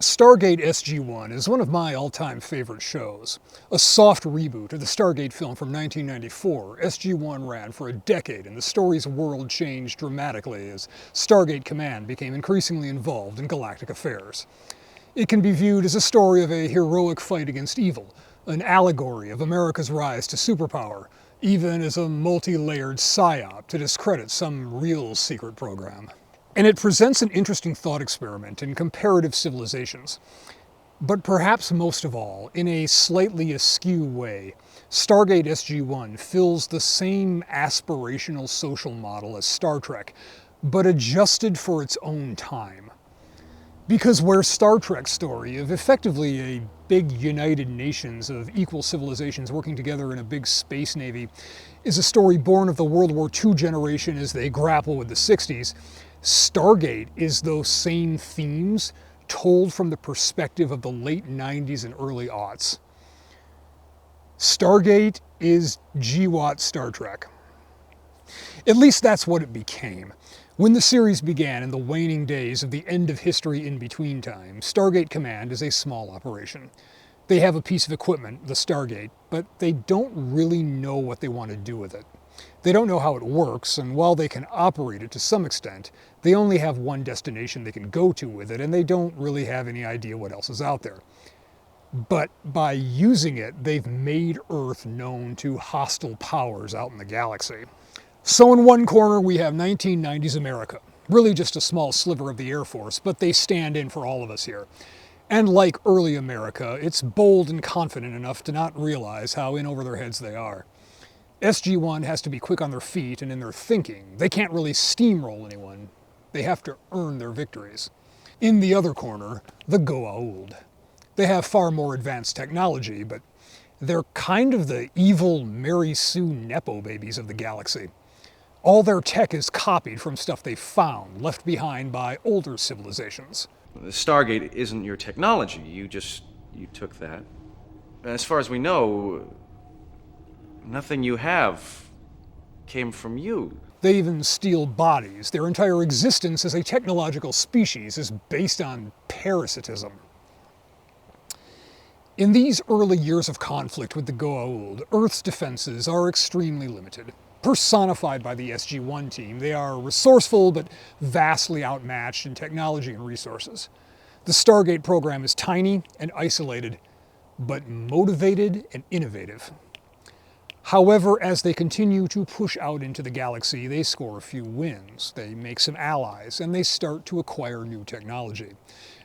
Stargate SG-1 is one of my all-time favorite shows. A soft reboot of the Stargate film from 1994, SG-1 ran for a decade and the story's world changed dramatically as Stargate Command became increasingly involved in galactic affairs. It can be viewed as a story of a heroic fight against evil, an allegory of America's rise to superpower, even as a multi-layered psyop to discredit some real secret program. And it presents an interesting thought experiment in comparative civilizations. But perhaps most of all, in a slightly askew way, Stargate SG-1 fills the same aspirational social model as Star Trek, but adjusted for its own time. Because where Star Trek's story of effectively a big united nations of equal civilizations working together in a big space navy is a story born of the World War II generation as they grapple with the 60s, Stargate is those same themes told from the perspective of the late 90s and early aughts. Stargate is GWoT Star Trek. At least that's what it became. When the series began in the waning days of the end of history in between time, Stargate Command is a small operation. They have a piece of equipment, the Stargate, but they don't really know what they want to do with it. They don't know how it works, and while they can operate it to some extent, they only have one destination they can go to with it, and they don't really have any idea what else is out there. But by using it, they've made Earth known to hostile powers out in the galaxy. So in one corner we have 1990s America, really just a small sliver of the Air Force, but they stand in for all of us here. And like early America, it's bold and confident enough to not realize how in over their heads they are. SG-1 has to be quick on their feet and in their thinking. They can't really steamroll anyone. They have to earn their victories. In the other corner, the GWoT. They have far more advanced technology, but they're kind of the evil Mary Sue Nepo babies of the galaxy. All their tech is copied from stuff they found, left behind by older civilizations. The Stargate isn't your technology. You took that. As far as we know, nothing you have came from you. They even steal bodies. Their entire existence as a technological species is based on parasitism. In these early years of conflict with the GWoT, Earth's defenses are extremely limited. Personified by the SG-1 team, they are resourceful but vastly outmatched in technology and resources. The Stargate program is tiny and isolated, but motivated and innovative. However, as they continue to push out into the galaxy, they score a few wins, they make some allies, and they start to acquire new technology.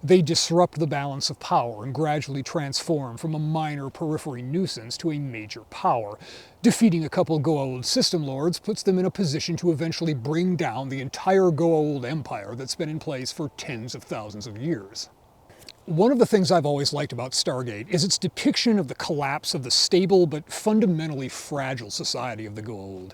They disrupt the balance of power and gradually transform from a minor periphery nuisance to a major power. Defeating a couple GWoT system lords puts them in a position to eventually bring down the entire GWoT empire that's been in place for tens of thousands of years. One of the things I've always liked about Stargate is its depiction of the collapse of the stable but fundamentally fragile society of the GWoT.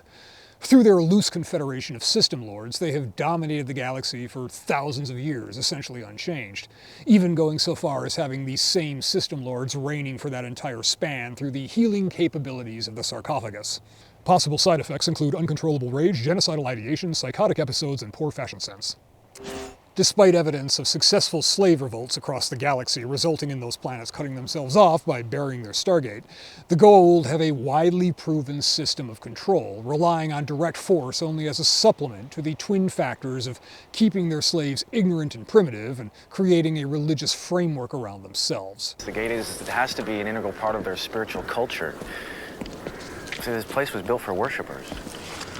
Through their loose confederation of system lords, they have dominated the galaxy for thousands of years, essentially unchanged, even going so far as having these same system lords reigning for that entire span through the healing capabilities of the sarcophagus. Possible side effects include uncontrollable rage, genocidal ideation, psychotic episodes, and poor fashion sense. Despite evidence of successful slave revolts across the galaxy resulting in those planets cutting themselves off by burying their Stargate, the GWoT have a widely proven system of control, relying on direct force only as a supplement to the twin factors of keeping their slaves ignorant and primitive and creating a religious framework around themselves. The gate it has to be an integral part of their spiritual culture. See, this place was built for worshipers.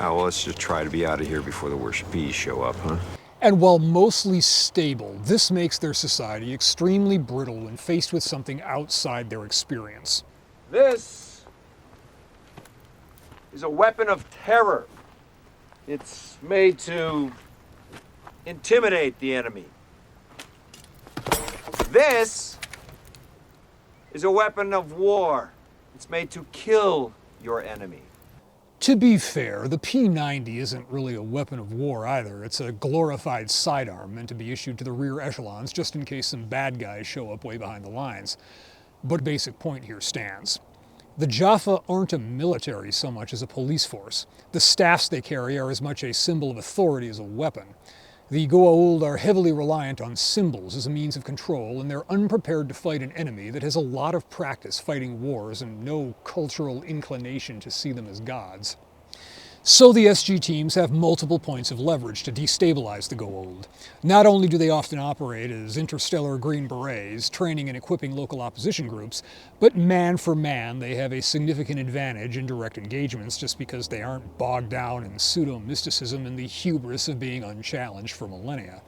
Oh, well, let's just try to be out of here before the worshipees show up, huh? And while mostly stable, this makes their society extremely brittle when faced with something outside their experience. This is a weapon of terror. It's made to intimidate the enemy. This is a weapon of war. It's made to kill your enemy. To be fair, the P-90 isn't really a weapon of war either. It's a glorified sidearm meant to be issued to the rear echelons just in case some bad guys show up way behind the lines. But basic point here stands. The Jaffa aren't a military so much as a police force. The staffs they carry are as much a symbol of authority as a weapon. The GWoT are heavily reliant on symbols as a means of control, and they're unprepared to fight an enemy that has a lot of practice fighting wars and no cultural inclination to see them as gods. So the SG teams have multiple points of leverage to destabilize the GWoT. Not only do they often operate as interstellar Green Berets, training and equipping local opposition groups, but man for man they have a significant advantage in direct engagements just because they aren't bogged down in pseudo-mysticism and the hubris of being unchallenged for millennia.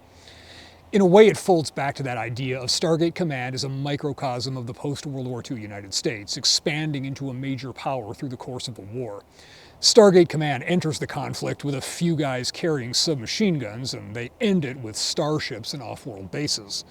In a way, it folds back to that idea of Stargate Command as a microcosm of the post-World War II United States, expanding into a major power through the course of a war. Stargate Command enters the conflict with a few guys carrying submachine guns, and they end it with starships and off-world bases.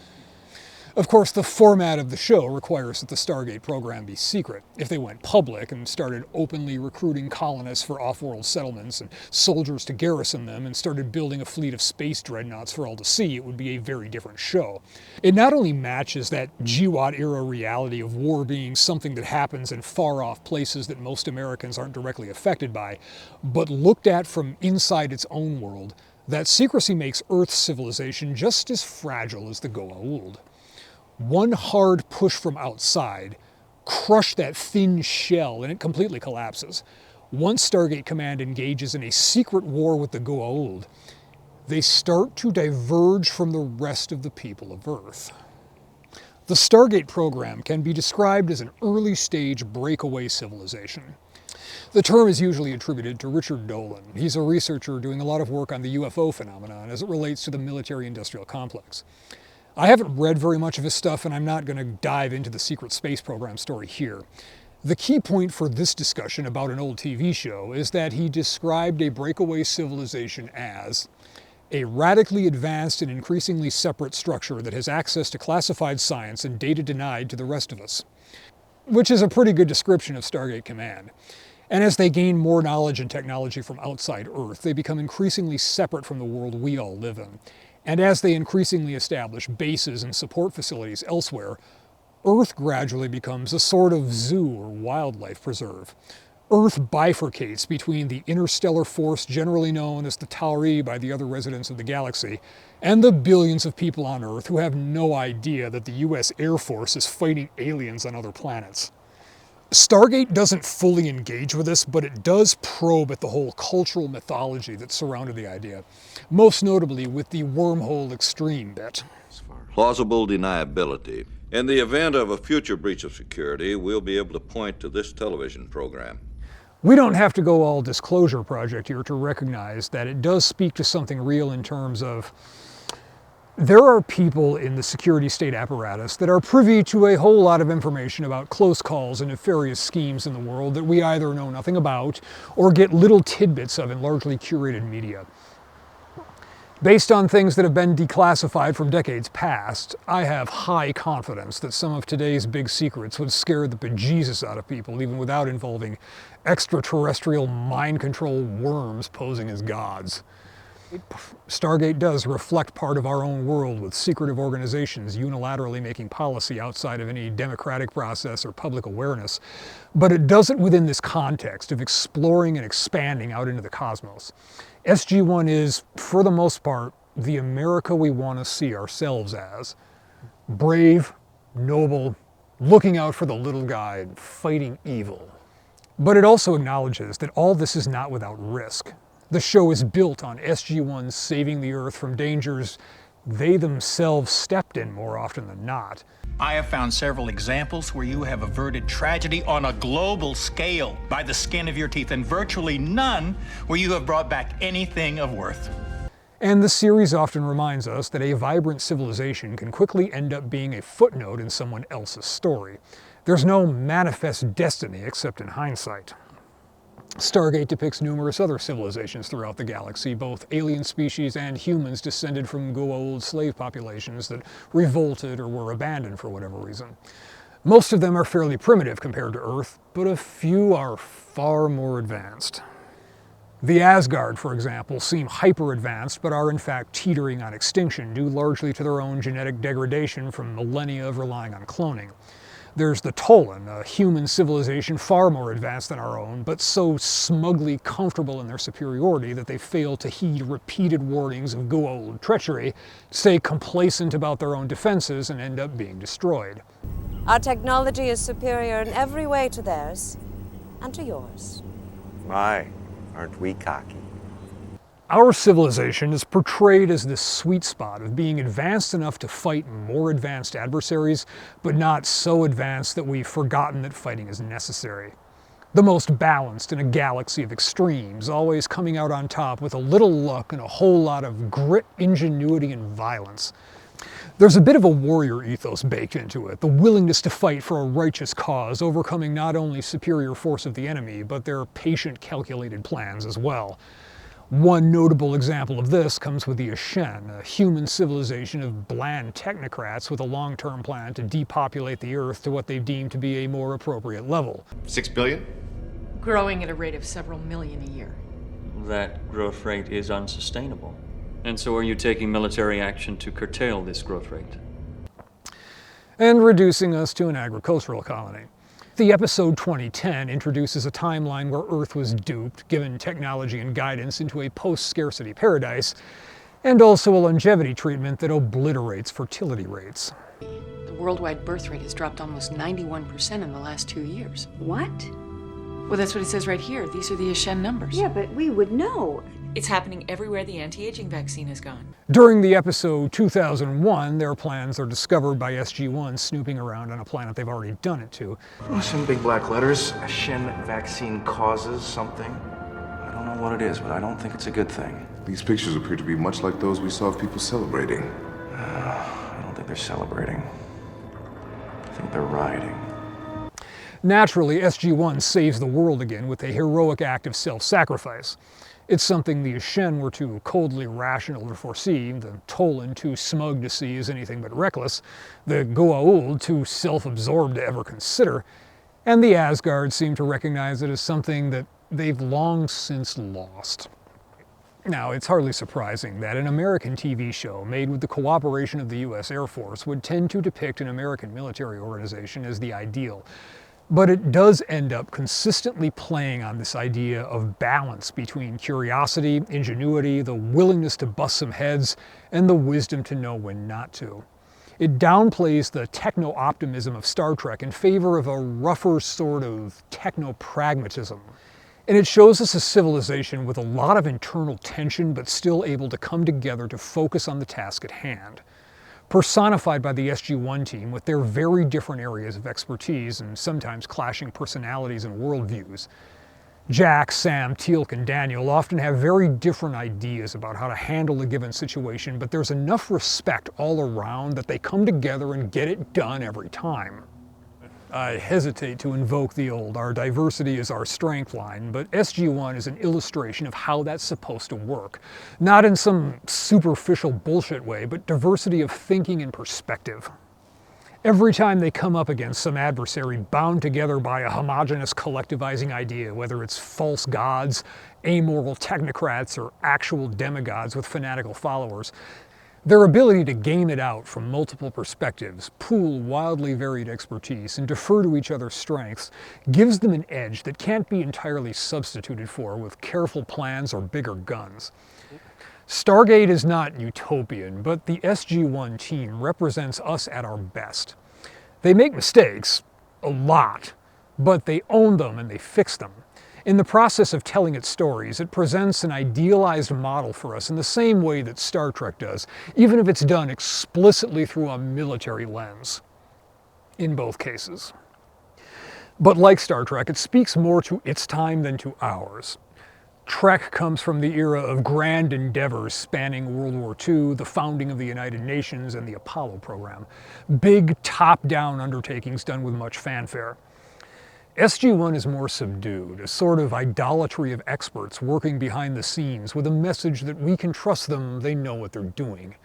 Of course, the format of the show requires that the Stargate program be secret. If they went public and started openly recruiting colonists for off-world settlements and soldiers to garrison them and started building a fleet of space dreadnoughts for all to see, it would be a very different show. It not only matches that GWoT era reality of war being something that happens in far-off places that most Americans aren't directly affected by, but looked at from inside its own world, that secrecy makes Earth's civilization just as fragile as the GWoT. One hard push from outside, crush that thin shell, and it completely collapses. Once Stargate Command engages in a secret war with the GWoT, they start to diverge from the rest of the people of Earth. The Stargate program can be described as an early-stage breakaway civilization. The term is usually attributed to Richard Dolan. He's a researcher doing a lot of work on the UFO phenomenon as it relates to the military-industrial complex. I haven't read very much of his stuff, and I'm not going to dive into the secret space program story here. The key point for this discussion about an old TV show is that he described a breakaway civilization as a radically advanced and increasingly separate structure that has access to classified science and data denied to the rest of us. Which is a pretty good description of Stargate Command. And as they gain more knowledge and technology from outside Earth, they become increasingly separate from the world we all live in. And as they increasingly establish bases and support facilities elsewhere, Earth gradually becomes a sort of zoo or wildlife preserve. Earth bifurcates between the interstellar force generally known as the Tauri by the other residents of the galaxy, and the billions of people on Earth who have no idea that the US Air Force is fighting aliens on other planets. Stargate doesn't fully engage with this, but it does probe at the whole cultural mythology that surrounded the idea, most notably with the wormhole extreme bit. Plausible deniability. In the event of a future breach of security, we'll be able to point to this television program. We don't have to go all Disclosure Project here to recognize that it does speak to something real in terms of there are people in the security state apparatus that are privy to a whole lot of information about close calls and nefarious schemes in the world that we either know nothing about or get little tidbits of in largely curated media. Based on things that have been declassified from decades past, I have high confidence that some of today's big secrets would scare the bejesus out of people even without involving extraterrestrial mind control worms posing as gods. Stargate does reflect part of our own world with secretive organizations unilaterally making policy outside of any democratic process or public awareness, but it does it within this context of exploring and expanding out into the cosmos. SG-1 is, for the most part, the America we want to see ourselves as. Brave, noble, looking out for the little guy and fighting evil. But it also acknowledges that all this is not without risk. The show is built on SG-1 saving the Earth from dangers they themselves stepped in more often than not. I have found several examples where you have averted tragedy on a global scale by the skin of your teeth, and virtually none where you have brought back anything of worth. And the series often reminds us that a vibrant civilization can quickly end up being a footnote in someone else's story. There's no manifest destiny except in hindsight. Stargate depicts numerous other civilizations throughout the galaxy, both alien species and humans descended from GWoT slave populations that revolted or were abandoned for whatever reason. Most of them are fairly primitive compared to Earth, but a few are far more advanced. The Asgard, for example, seem hyper-advanced, but are in fact teetering on extinction due largely to their own genetic degradation from millennia of relying on cloning. There's the Tolan, a human civilization far more advanced than our own, but so smugly comfortable in their superiority that they fail to heed repeated warnings of GWoT treachery, stay complacent about their own defenses, and end up being destroyed. Our technology is superior in every way to theirs, and to yours. My, aren't we cocky? Our civilization is portrayed as this sweet spot of being advanced enough to fight more advanced adversaries, but not so advanced that we've forgotten that fighting is necessary. The most balanced in a galaxy of extremes, always coming out on top with a little luck and a whole lot of grit, ingenuity, and violence. There's a bit of a warrior ethos baked into it, the willingness to fight for a righteous cause, overcoming not only superior force of the enemy, but their patient, calculated plans as well. One notable example of this comes with the Ashen, a human civilization of bland technocrats with a long-term plan to depopulate the Earth to what they've deemed to be a more appropriate level. 6 billion? Growing at a rate of several million a year. That growth rate is unsustainable. And so are you taking military action to curtail this growth rate? And reducing us to an agricultural colony. The episode 2010 introduces a timeline where Earth was duped, given technology and guidance, into a post-scarcity paradise, and also a longevity treatment that obliterates fertility rates. The worldwide birth rate has dropped almost 91% in the last 2 years. What? Well, that's what it says right here. These are the Ashen numbers. Yeah, but we would know. It's happening everywhere the anti-aging vaccine has gone. During the episode 2001, their plans are discovered by SG-1 snooping around on a planet they've already done it to. Some big black letters. Ashen vaccine causes something. I don't know what it is, but I don't think it's a good thing. These pictures appear to be much like those we saw of people celebrating. I don't think they're celebrating. I think they're rioting. Naturally, SG-1 saves the world again with a heroic act of self-sacrifice. It's something the Ashen were too coldly rational to foresee, the Tolan too smug to see as anything but reckless, the GWoT too self-absorbed to ever consider, and the Asgard seem to recognize it as something that they've long since lost. Now, it's hardly surprising that an American TV show made with the cooperation of the US Air Force would tend to depict an American military organization as the ideal. But it does end up consistently playing on this idea of balance between curiosity, ingenuity, the willingness to bust some heads, and the wisdom to know when not to. It downplays the techno-optimism of Star Trek in favor of a rougher sort of techno-pragmatism. And it shows us a civilization with a lot of internal tension, but still able to come together to focus on the task at hand. Personified by the SG-1 team with their very different areas of expertise and sometimes clashing personalities and worldviews. Jack, Sam, Teal'c, and Daniel often have very different ideas about how to handle a given situation, but there's enough respect all around that they come together and get it done every time. I hesitate to invoke the old "our diversity is our strength" line, but SG-1 is an illustration of how that's supposed to work. Not in some superficial bullshit way, but diversity of thinking and perspective. Every time they come up against some adversary bound together by a homogeneous collectivizing idea, whether it's false gods, amoral technocrats, or actual demigods with fanatical followers, their ability to game it out from multiple perspectives, pool wildly varied expertise, and defer to each other's strengths gives them an edge that can't be entirely substituted for with careful plans or bigger guns. Stargate is not utopian, but the SG-1 team represents us at our best. They make mistakes, a lot, but they own them and they fix them. In the process of telling its stories, it presents an idealized model for us in the same way that Star Trek does, even if it's done explicitly through a military lens. In both cases. But like Star Trek, it speaks more to its time than to ours. Trek comes from the era of grand endeavors spanning World War II, the founding of the United Nations, and the Apollo program. Big top-down undertakings done with much fanfare. SG-1 is more subdued, a sort of idolatry of experts working behind the scenes with a message that we can trust them, they know what they're doing.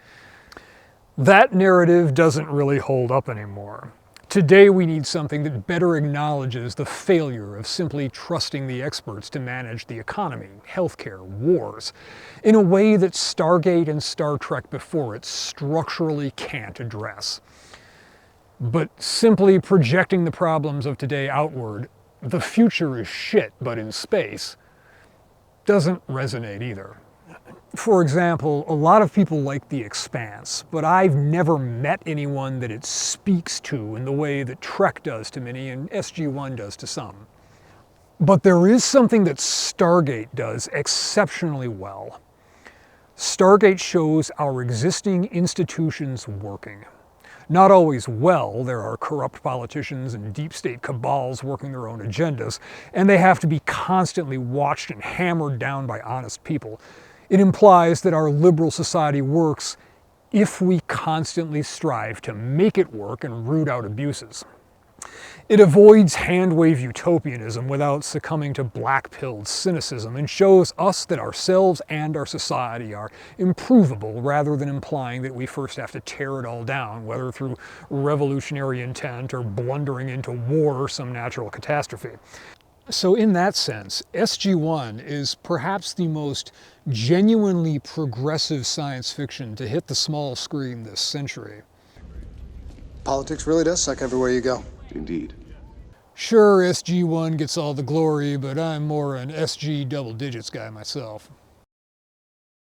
That narrative doesn't really hold up anymore. Today we need something that better acknowledges the failure of simply trusting the experts to manage the economy, healthcare, wars, in a way that Stargate and Star Trek before it structurally can't address. But simply projecting the problems of today outward, the future is shit, but in space, doesn't resonate either. For example, a lot of people like The Expanse, but I've never met anyone that it speaks to in the way that Trek does to many and SG-1 does to some. But there is something that Stargate does exceptionally well. Stargate shows our existing institutions working. Not always well, there are corrupt politicians and deep state cabals working their own agendas, and they have to be constantly watched and hammered down by honest people. It implies that our liberal society works if we constantly strive to make it work and root out abuses. It avoids hand-wave utopianism without succumbing to black-pilled cynicism and shows us that ourselves and our society are improvable rather than implying that we first have to tear it all down, whether through revolutionary intent or blundering into war or some natural catastrophe. So in that sense, SG-1 is perhaps the most genuinely progressive science fiction to hit the small screen this century. Politics really does suck everywhere you go. Indeed. Sure, SG-1 gets all the glory, but I'm more an SG double digits guy myself.